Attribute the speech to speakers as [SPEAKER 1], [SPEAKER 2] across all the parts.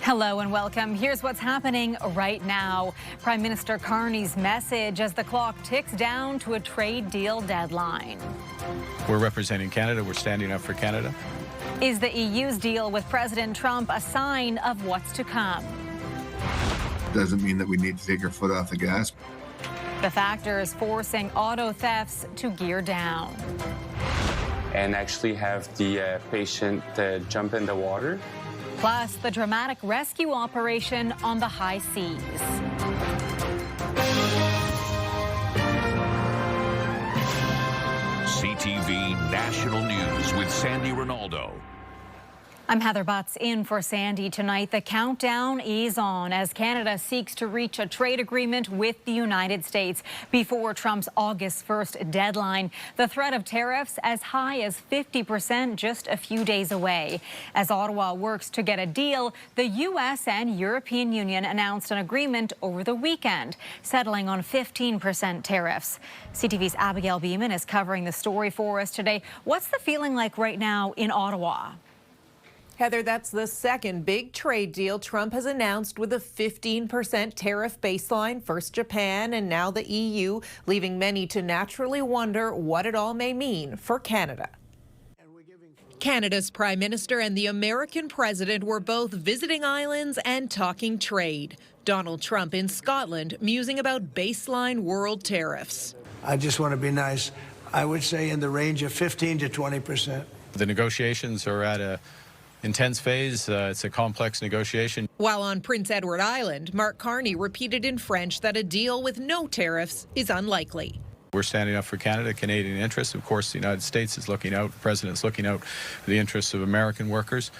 [SPEAKER 1] Hello and welcome. Here's what's happening right now. Prime Minister Carney's message as the clock ticks down to a trade deal deadline.
[SPEAKER 2] We're representing Canada. We're standing up for Canada.
[SPEAKER 1] Is the EU's deal with President Trump a sign of what's to come?
[SPEAKER 3] Doesn't mean that we need to take our foot off the gas.
[SPEAKER 1] The factors forcing auto thefts to gear down.
[SPEAKER 4] And actually have the patient jump in the water.
[SPEAKER 1] Plus, the dramatic rescue operation on the high seas.
[SPEAKER 5] CTV National News with Sandy Ronaldo.
[SPEAKER 1] I'm Heather Butts in for Sandy tonight. The countdown is on as Canada seeks to reach a trade agreement with the United States before Trump's August 1st deadline. The threat of tariffs as high as 50% just a few days away. As Ottawa works to get a deal, the U.S. and European Union announced an agreement over the weekend, settling on 15% tariffs. CTV's Abigail Beeman is covering the story for us today. What's the feeling like right now in Ottawa?
[SPEAKER 6] Heather, that's the second big trade deal Trump has announced with a 15% tariff baseline. First Japan and now the EU, leaving many to naturally wonder what it all may mean for Canada. Canada's Prime Minister and the American President were both visiting islands and talking trade. Donald Trump in Scotland musing about baseline world tariffs.
[SPEAKER 7] I just want to be nice. I would say in the range of 15 to 20%.
[SPEAKER 2] The negotiations are at a intense phase. It's a complex negotiation.
[SPEAKER 6] While on Prince Edward Island, Mark Carney repeated in French that a deal with no tariffs is unlikely.
[SPEAKER 2] We're standing up for Canada, Canadian interests. Of course, the United States is looking out, the President's looking out for the interests of American workers.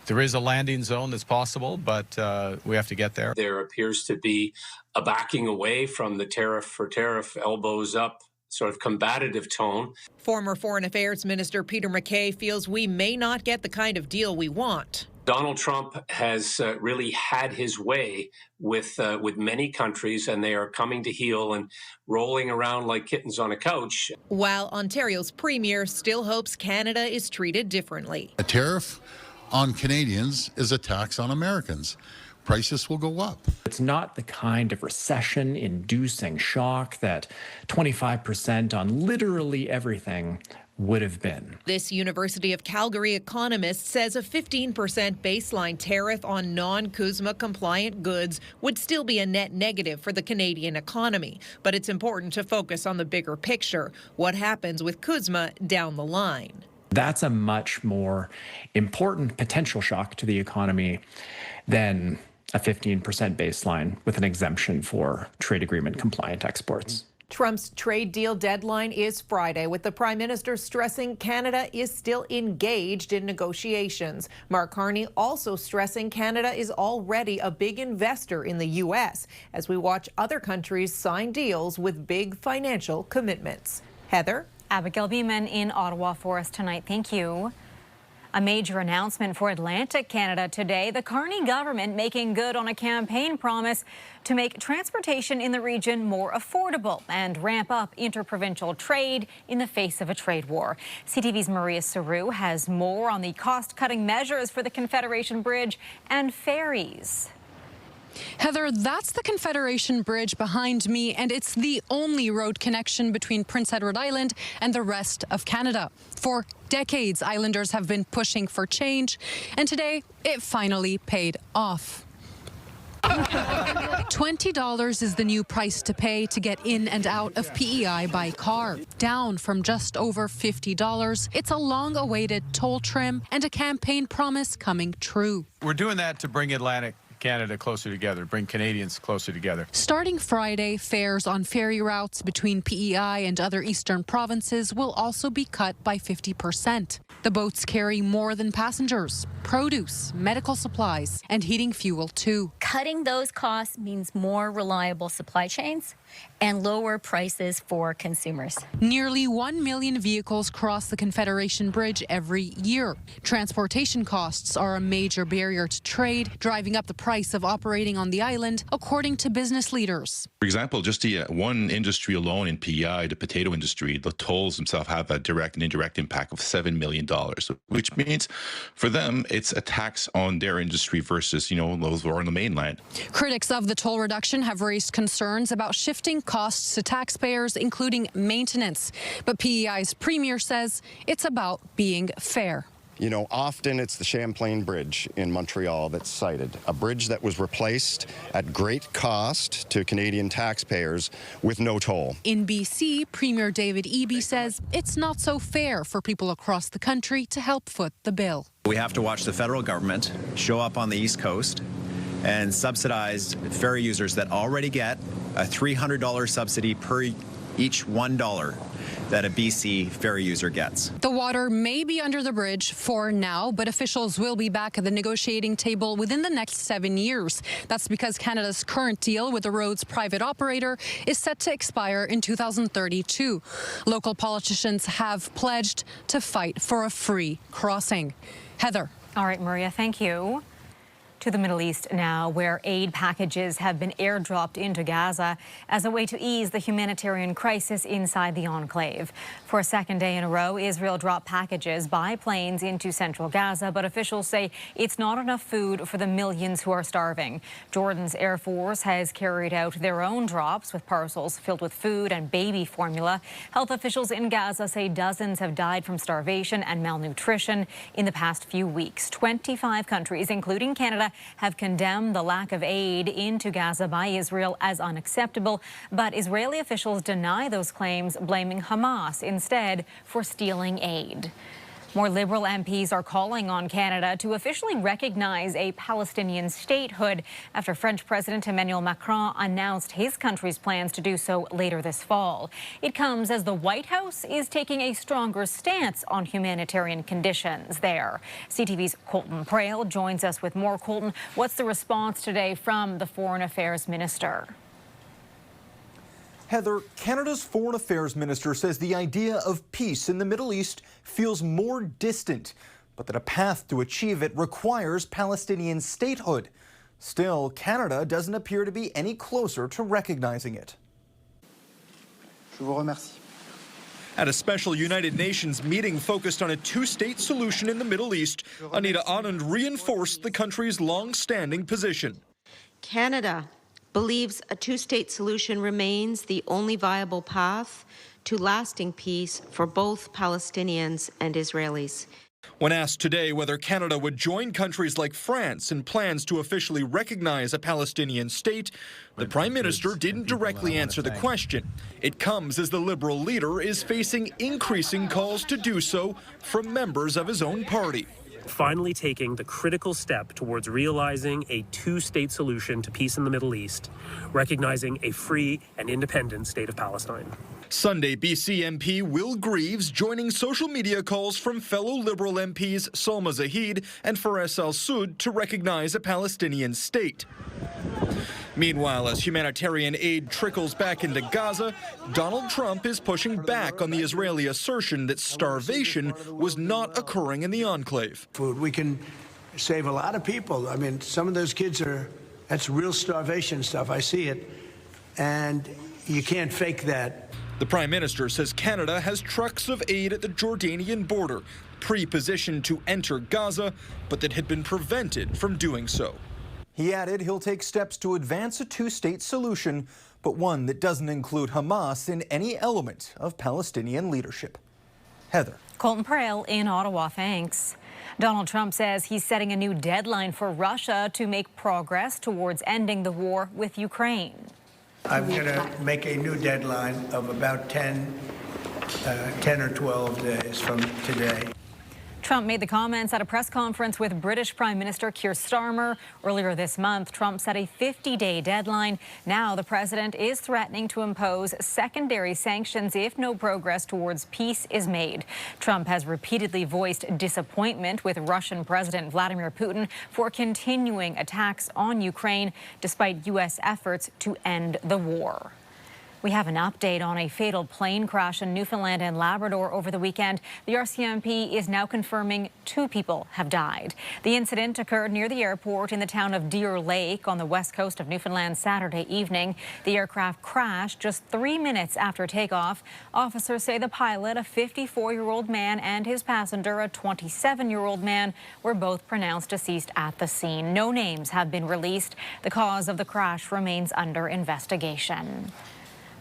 [SPEAKER 2] There is a landing zone that's possible, but we have to get there.
[SPEAKER 8] There appears to be a backing away from the tariff for tariff, elbows up sort of combative tone.
[SPEAKER 6] Former Foreign Affairs Minister Peter MacKay feels we may not get the kind of deal we want.
[SPEAKER 8] Donald Trump has really had his way with many countries, and they are coming to heel and rolling around like kittens on a couch.
[SPEAKER 6] While Ontario's premier still hopes Canada is treated differently.
[SPEAKER 9] A tariff on Canadians is a tax on Americans. Prices will go up.
[SPEAKER 10] It's not the kind of recession-inducing shock that 25% on literally everything would have been.
[SPEAKER 6] This University of Calgary economist says a 15% baseline tariff on non-CUSMA compliant goods would still be a net negative for the Canadian economy. But it's important to focus on the bigger picture, what happens with CUSMA down the line.
[SPEAKER 10] That's a much more important potential shock to the economy than a 15% baseline with an exemption for trade agreement compliant exports.
[SPEAKER 6] Trump's trade deal deadline is Friday, with the Prime Minister stressing Canada is still engaged in negotiations. Mark Carney also stressing Canada is already a big investor in the U.S. as we watch other countries sign deals with big financial commitments. Heather?
[SPEAKER 1] Abigail Beeman in Ottawa for us tonight. Thank you. A major announcement for Atlantic Canada today. The Carney government making good on a campaign promise to make transportation in the region more affordable and ramp up interprovincial trade in the face of a trade war. CTV's Maria Saru has more on the cost-cutting measures for the Confederation Bridge and ferries.
[SPEAKER 11] Heather, that's the Confederation Bridge behind me, and it's the only road connection between Prince Edward Island and the rest of Canada. For decades, Islanders have been pushing for change, and today it finally paid off. $20 is the new price to pay to get in and out of PEI by car, down from just over $50. It's a long-awaited toll trim and a campaign promise coming true.
[SPEAKER 2] We're doing that to bring Atlantic Canada closer together, bring Canadians closer together.
[SPEAKER 11] Starting Friday, fares on ferry routes between PEI and other eastern provinces will also be cut by 50%. The boats carry more than passengers, produce, medical supplies, and heating fuel too.
[SPEAKER 12] Cutting those costs means more reliable supply chains and lower prices for consumers.
[SPEAKER 11] Nearly 1 million vehicles cross the Confederation Bridge every year. Transportation costs are a major barrier to trade, driving up the price of operating on the island, according to business leaders.
[SPEAKER 13] For example, just the one industry alone in PEI, the potato industry, the tolls themselves have a direct and indirect impact of $7 million which means for them, it's a tax on their industry versus, those who are on the mainland.
[SPEAKER 11] Critics of the toll reduction have raised concerns about shifting costs to taxpayers, including maintenance. But PEI's premier says it's about being fair.
[SPEAKER 14] Often it's the Champlain Bridge in Montreal that's cited, a bridge that was replaced at great cost to Canadian taxpayers with no toll.
[SPEAKER 11] In BC, Premier David Eby says it's not so fair for people across the country to help foot the bill.
[SPEAKER 15] We have to watch the federal government show up on the East Coast and subsidize ferry users that already get a $300 subsidy per each $1 that a BC ferry user gets.
[SPEAKER 11] The water may be under the bridge for now, but officials will be back at the negotiating table within the next 7 years. That's because Canada's current deal with the road's private operator is set to expire in 2032. Local politicians have pledged to fight for a free crossing. Heather.
[SPEAKER 1] All right, Maria, thank you. To the Middle East now, where aid packages have been airdropped into Gaza as a way to ease the humanitarian crisis inside the enclave. For a second day in a row, Israel dropped packages by planes into central Gaza, but officials say it's not enough food for the millions who are starving. Jordan's Air Force has carried out their own drops with parcels filled with food and baby formula. Health officials in Gaza say dozens have died from starvation and malnutrition in the past few weeks. 25 countries, including Canada, have condemned the lack of aid into Gaza by Israel as unacceptable, but Israeli officials deny those claims, blaming Hamas instead for stealing aid. More Liberal MPs are calling on Canada to officially recognize a Palestinian statehood after French President Emmanuel Macron announced his country's plans to do so later this fall. It comes as the White House is taking a stronger stance on humanitarian conditions there. CTV's Colton Prail joins us with more. Colton, what's the response today from the Foreign Affairs Minister?
[SPEAKER 16] Heather, Canada's Foreign Affairs Minister says the idea of peace in the Middle East feels more distant, but that a path to achieve it requires Palestinian statehood. Still, Canada doesn't appear to be any closer to recognizing it.
[SPEAKER 17] Je vous remercie.
[SPEAKER 16] At a special United Nations meeting focused on a two-state solution in the Middle East, Anita Anand reinforced the country's long-standing position.
[SPEAKER 18] Canada believes a two-state solution remains the only viable path to lasting peace for both Palestinians and Israelis.
[SPEAKER 16] When asked today whether Canada would join countries like France in plans to officially recognize a Palestinian state, the Prime Minister didn't directly answer the question. It comes as the Liberal leader is facing increasing calls to do so from members of his own party.
[SPEAKER 19] Finally taking the critical step towards realizing a two-state solution to peace in the Middle East, recognizing a free and independent state of Palestine.
[SPEAKER 16] Sunday, BC MP Will Greaves joining social media calls from fellow Liberal MPs Salma Zahid and Fares al-Soud to recognize a Palestinian state. Meanwhile, as humanitarian aid trickles back into Gaza, Donald Trump is pushing back on the Israeli assertion that starvation was not occurring in the enclave.
[SPEAKER 7] Food, we can save a lot of people. I mean, some of those kids that's real starvation stuff. I see it, and you can't fake that.
[SPEAKER 16] The Prime Minister says Canada has trucks of aid at the Jordanian border, pre-positioned to enter Gaza, but that had been prevented from doing so. He added he'll take steps to advance a two-state solution, but one that doesn't include Hamas in any element of Palestinian leadership. Heather.
[SPEAKER 1] Colton Prail in Ottawa, thanks. Donald Trump says he's setting a new deadline for Russia to make progress towards ending the war with Ukraine.
[SPEAKER 7] I'm going to make a new deadline of about 10 or 12 days from today.
[SPEAKER 1] Trump made the comments at a press conference with British Prime Minister Keir Starmer. Earlier this month, Trump set a 50-day deadline. Now the president is threatening to impose secondary sanctions if no progress towards peace is made. Trump has repeatedly voiced disappointment with Russian President Vladimir Putin for continuing attacks on Ukraine despite U.S. efforts to end the war. We have an update on a fatal plane crash in Newfoundland and Labrador over the weekend. The RCMP is now confirming 2 people have died. The incident occurred near the airport in the town of Deer Lake on the west coast of Newfoundland Saturday evening. The aircraft crashed just 3 minutes after takeoff. Officers say the pilot, a 54-year-old man, and his passenger, a 27-year-old man, were both pronounced deceased at the scene. No names have been released. The cause of the crash remains under investigation.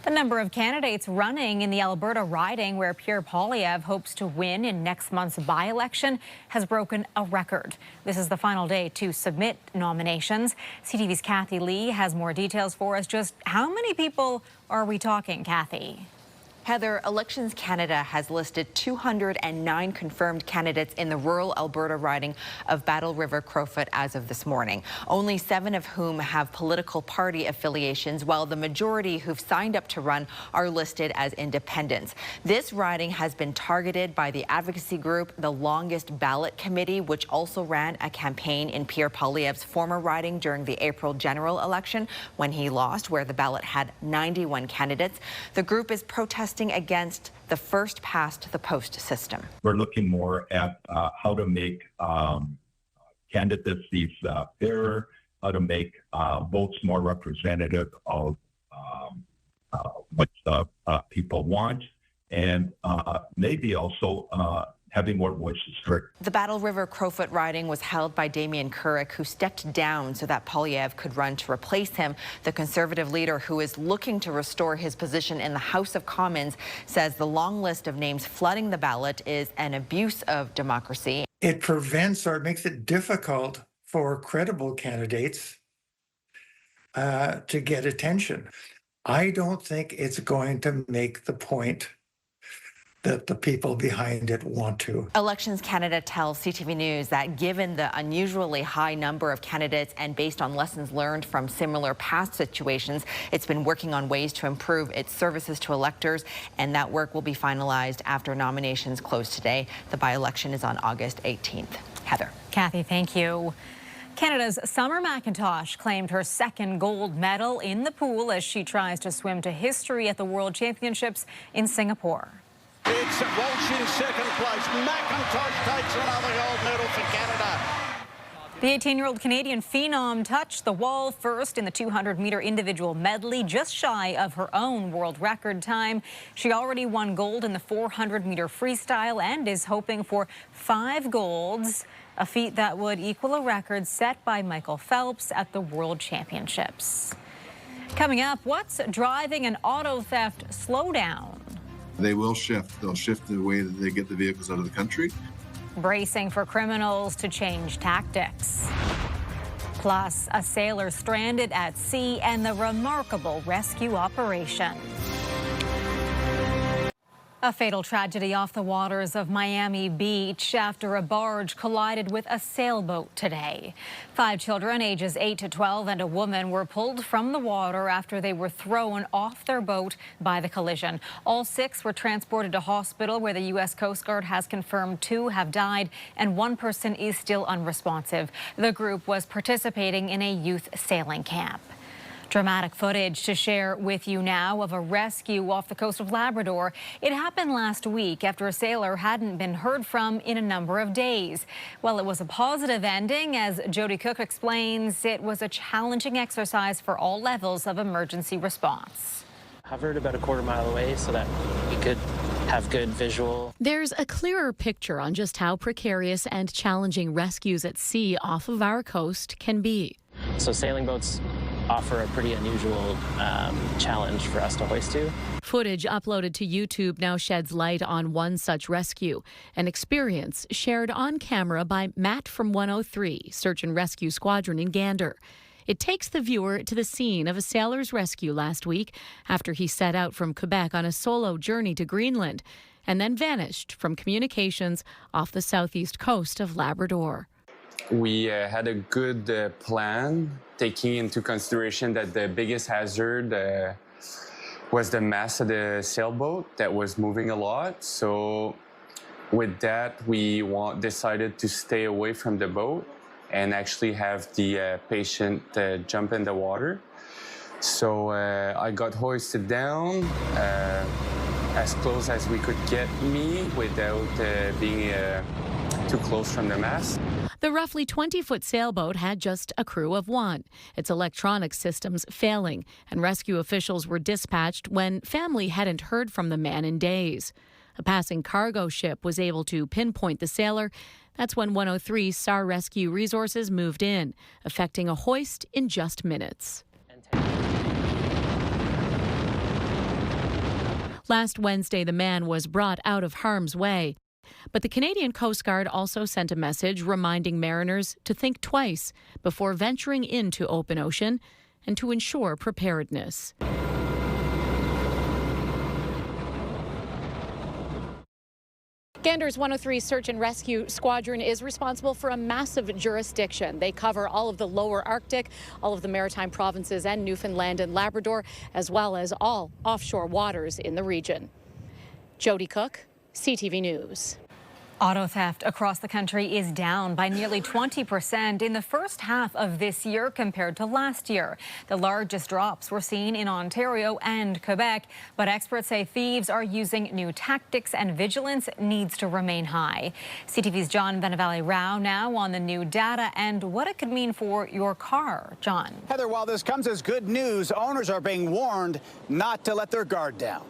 [SPEAKER 1] The number of candidates running in the Alberta riding where Pierre Poilievre hopes to win in next month's by-election has broken a record. This is the final day to submit nominations. CTV's Kathy Lee has more details for us. Just how many people are we talking, Kathy?
[SPEAKER 20] Heather, Elections Canada has listed 209 confirmed candidates in the rural Alberta riding of Battle River Crowfoot as of this morning, only 7 of whom have political party affiliations, while the majority who've signed up to run are listed as independents. This riding has been targeted by the advocacy group, the Longest Ballot Committee, which also ran a campaign in Pierre Poilievre's former riding during the April general election when he lost, where the ballot had 91 candidates. The group is protesting against the first past the post system.
[SPEAKER 21] We're looking more at how to make candidacies fairer, how to make votes more representative of what people want, and maybe also having more voices heard.
[SPEAKER 20] The Battle River Crowfoot riding was held by Damien Couric, who stepped down so that Poilievre could run to replace him. The Conservative leader, who is looking to restore his position in the House of Commons, says the long list of names flooding the ballot is an abuse of democracy.
[SPEAKER 22] It prevents or makes it difficult for credible candidates to get attention. I don't think it's going to make the point that the people behind it want to.
[SPEAKER 20] Elections Canada tells CTV News that given the unusually high number of candidates and based on lessons learned from similar past situations, it's been working on ways to improve its services to electors, and that work will be finalized after nominations close today. The by-election is on August 18th. Heather.
[SPEAKER 1] Kathy, thank you. Canada's Summer McIntosh claimed her 2nd gold medal in the pool as she tries to swim to history at the World Championships in Singapore.
[SPEAKER 23] It's Walsh in 2nd place. McIntosh takes another gold medal for Canada.
[SPEAKER 1] The 18-year-old Canadian phenom touched the wall first in the 200-meter individual medley, just shy of her own world record time. She already won gold in the 400-meter freestyle and is hoping for 5 golds, a feat that would equal a record set by Michael Phelps at the World Championships. Coming up, what's driving an auto theft slowdown?
[SPEAKER 3] They will shift. They'll shift the way that they get the vehicles out of the country.
[SPEAKER 1] Bracing for criminals to change tactics. Plus, a sailor stranded at sea and the remarkable rescue operation. A fatal tragedy off the waters of Miami Beach after a barge collided with a sailboat today. 5 children, ages 8 to 12, and a woman were pulled from the water after they were thrown off their boat by the collision. All 6 were transported to hospital, where the U.S. Coast Guard has confirmed 2 have died and 1 person is still unresponsive. The group was participating in a youth sailing camp. Dramatic footage to share with you now of a rescue off the coast of Labrador. It happened last week after a sailor hadn't been heard from in a number of days. Well, it was a positive ending. As Jody Cook explains, it was a challenging exercise for all levels of emergency response.
[SPEAKER 24] Hovered about a quarter mile away so that we could have good visual.
[SPEAKER 25] There's a clearer picture on just how precarious and challenging rescues at sea off of our coast can be.
[SPEAKER 24] So sailing boats offer a pretty unusual challenge for us to hoist to.
[SPEAKER 25] Footage uploaded to YouTube now sheds light on one such rescue, an experience shared on camera by Matt from 103, Search and Rescue Squadron in Gander. It takes the viewer to the scene of a sailor's rescue last week after he set out from Quebec on a solo journey to Greenland and then vanished from communications off the southeast coast of Labrador.
[SPEAKER 4] We had a good plan, taking into consideration that the biggest hazard was the mast of the sailboat that was moving a lot. So with that, we decided to stay away from the boat and actually have the patient jump in the water. So I got hoisted down as close as we could get me without being too close from the mast.
[SPEAKER 25] The roughly 20-foot sailboat had just a crew of one, its electronic systems failing, and rescue officials were dispatched when family hadn't heard from the man in days. A passing cargo ship was able to pinpoint the sailor. That's when 103 SAR Rescue Resources moved in, effecting a hoist in just minutes. Last Wednesday, the man was brought out of harm's way. But the Canadian Coast Guard also sent a message reminding mariners to think twice before venturing into open ocean and to ensure preparedness. Gander's 103 Search and Rescue Squadron is responsible for a massive jurisdiction. They cover all of the lower Arctic, all of the maritime provinces and Newfoundland and Labrador, as well as all offshore waters in the region. Jody Cook, CTV News.
[SPEAKER 1] Auto theft across the country is down by nearly 20% in the first half of this year compared to last year. The largest drops were seen in Ontario and Quebec, but experts say thieves are using new tactics and vigilance needs to remain high. CTV's John Benavale-Rao now on the new data and what it could mean for your car. John.
[SPEAKER 5] Heather, while this comes as good news, owners are being warned not to let their guard down.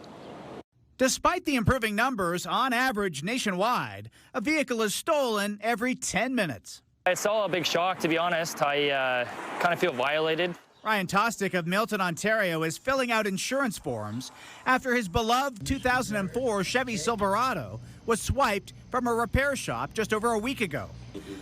[SPEAKER 6] Despite the improving numbers, on average nationwide, a vehicle is stolen every 10 minutes.
[SPEAKER 8] It's all a big shock, to be honest. I kind of feel violated.
[SPEAKER 6] Ryan Tostick of Milton, Ontario, is filling out insurance forms after his beloved 2004 Chevy Silverado was swiped from a repair shop just over a week ago.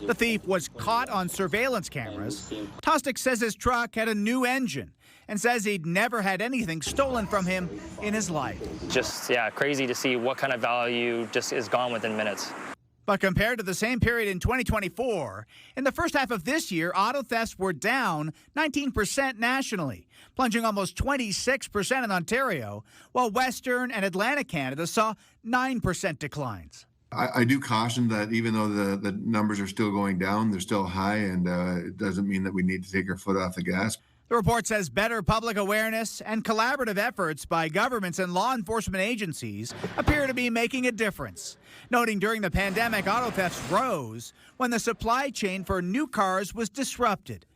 [SPEAKER 6] The thief was caught on surveillance cameras. Tostick says his truck had a new engine and says he'd never had anything stolen from him in his life.
[SPEAKER 8] Just, yeah, crazy to see what kind of value just is gone within minutes.
[SPEAKER 6] But compared to the same period in 2024, in the first half of this year, auto thefts were down 19% nationally, plunging almost 26% in Ontario, while Western and Atlantic Canada saw 9% declines.
[SPEAKER 3] I do caution that even though the numbers are still going down, they're still high, and it doesn't mean that we need to take our foot off the gas.
[SPEAKER 6] The report says better public awareness and collaborative efforts by governments and law enforcement agencies appear to be making a difference, noting during the pandemic auto thefts rose when the supply chain for new cars was disrupted,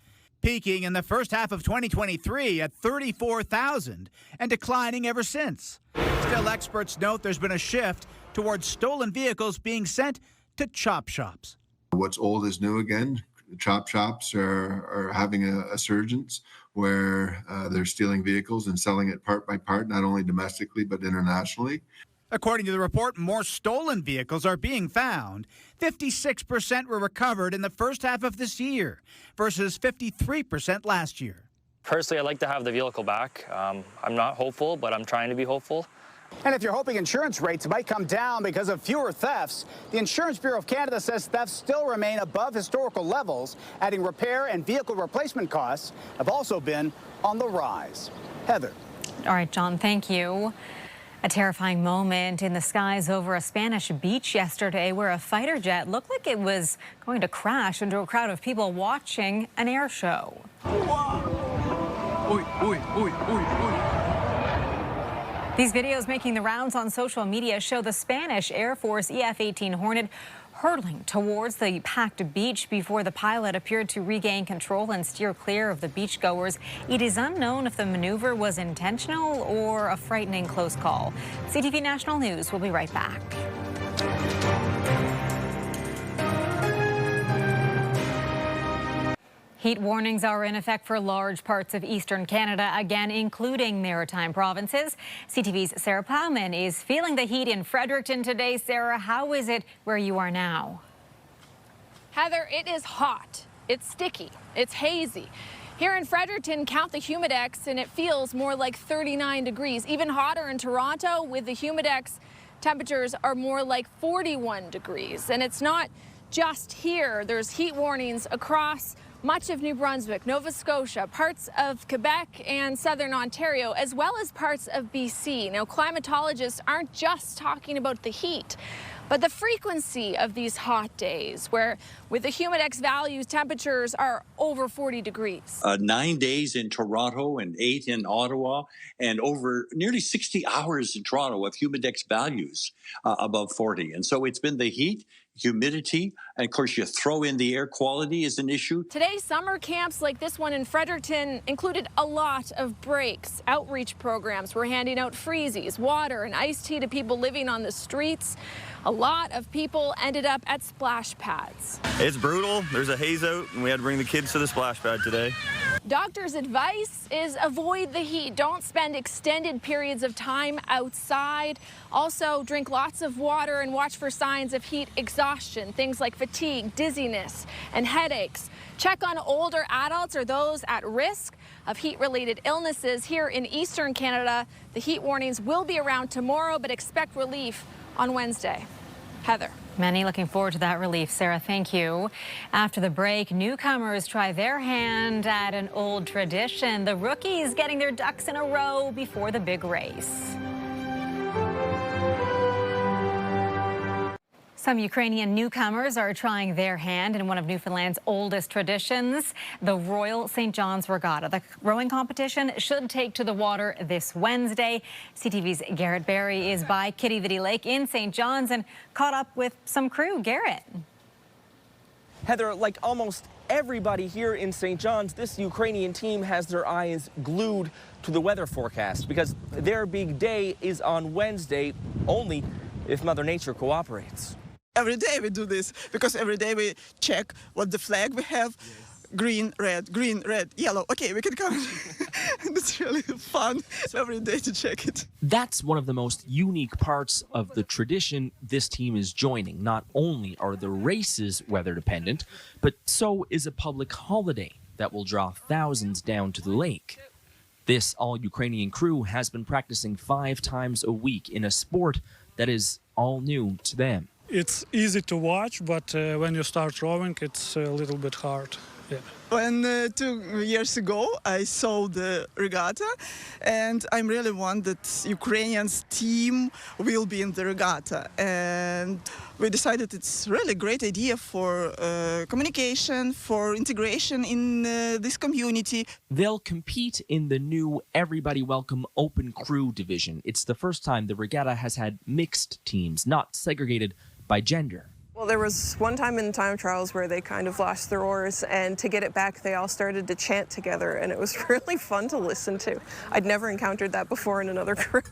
[SPEAKER 6] peaking in the first half of 2023 at 34,000 and declining ever since. Still, experts note there's been a shift towards stolen vehicles being sent to chop shops.
[SPEAKER 3] What's old is new again. Chop shops are having a surgence where they're stealing vehicles and selling it part by part, not only domestically but internationally.
[SPEAKER 6] According to the report, more stolen vehicles are being found. 56% were recovered in the first half of this year versus 53% last year.
[SPEAKER 8] Personally, I'd like to have the vehicle back. I'm not hopeful, but I'm trying to be hopeful.
[SPEAKER 5] And if you're hoping insurance rates might come down because of fewer thefts, the Insurance Bureau of Canada says thefts still remain above historical levels, adding repair and vehicle replacement costs have also been on the rise. Heather.
[SPEAKER 1] All right, John, thank you. A terrifying moment in the skies over a Spanish beach yesterday where a fighter jet looked like it was going to crash into a crowd of people watching an air show. These videos making the rounds on social media show the Spanish Air Force EF-18 Hornet hurtling towards the packed beach before the pilot appeared to regain control and steer clear of the beachgoers. It is unknown if the maneuver was intentional or a frightening close call. CTV National News will be right back. Heat warnings are in effect for large parts of eastern Canada, again, including maritime provinces. CTV's Sarah Plowman is feeling the heat in Fredericton today. Sarah, how is it where you are now?
[SPEAKER 9] Heather, it is hot. It's sticky. It's hazy. Here in Fredericton, count the humidex, and it feels more like 39 degrees. Even hotter in Toronto with the humidex, temperatures are more like 41 degrees. And it's not just here. There's heat warnings across much of New Brunswick, Nova Scotia, parts of Quebec and southern Ontario, as well as parts of BC. Now, climatologists aren't just talking about the heat, But the frequency of these hot days, where with the Humidex values, temperatures are over 40 degrees.
[SPEAKER 2] 9 days in Toronto and 8 in Ottawa, and over nearly 60 hours in Toronto of Humidex values above 40. And so it's been the heat, humidity, and of course you throw in the air quality is an issue.
[SPEAKER 9] Today, summer camps like this one in Fredericton included a lot of breaks. Outreach programs were handing out freezies, water, and iced tea to people living on the streets. A lot of people ended up at splash pads.
[SPEAKER 10] It's brutal. There's a haze out, and we had to bring the kids to the splash pad today.
[SPEAKER 9] Doctors' advice is avoid the heat. Don't spend extended periods of time outside. Also, drink lots of water and watch for signs of heat exhaustion, things like fatigue, dizziness, and headaches. Check on older adults or those at risk of heat-related illnesses. Here in Eastern Canada, the heat warnings will be around tomorrow, but expect relief on Wednesday. Heather.
[SPEAKER 1] Many looking forward to that relief. Sarah, thank you. After the break, newcomers try their hand at an old tradition. The rookies getting their ducks in a row before the big race. Some Ukrainian newcomers are trying their hand in one of Newfoundland's oldest traditions, the Royal St. John's Regatta. The rowing competition should take to the water this Wednesday. CTV's Garrett Berry is by Kitty Vitty Lake in St. John's and caught up with some crew. Garrett.
[SPEAKER 12] Heather, like almost everybody here in St. John's, this Ukrainian team has their eyes glued to the weather forecast because their big day is on Wednesday, only if Mother Nature cooperates.
[SPEAKER 13] Every day we do this because every day we check what the flag we have. Green, red, yellow. Okay, we can come. It's really fun every day to check it.
[SPEAKER 14] That's one of the most unique parts of the tradition this team is joining. Not only are the races weather dependent, but so is a public holiday that will draw thousands down to the lake. This all-Ukrainian crew has been practicing 5 times a week in a sport that is all new to them.
[SPEAKER 26] It's easy to watch, but when you start rowing, it's a little bit hard. Yeah.
[SPEAKER 13] When 2 years ago I saw the regatta, and I'm really one that Ukrainian's team will be in the regatta, and we decided it's really great idea for communication, for integration in this community.
[SPEAKER 14] They'll compete in the new Everybody Welcome Open Crew division. It's the first time the regatta has had mixed teams, not segregated by gender.
[SPEAKER 27] Well, there was one time in time trials where they kind of lost their oars, and to get it back, they all started to chant together, and it was really fun to listen to. I'd never encountered that before in another crew.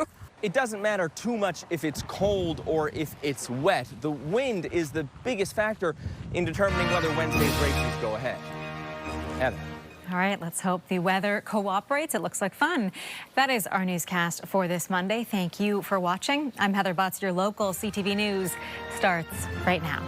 [SPEAKER 12] It doesn't matter too much if it's cold or if it's wet. The wind is the biggest factor in determining whether Wednesday's races go ahead. Heather.
[SPEAKER 1] All right, let's hope the weather cooperates. It looks like fun. That is our newscast for this Monday. Thank you for watching. I'm Heather Butts. Your local CTV News starts right now.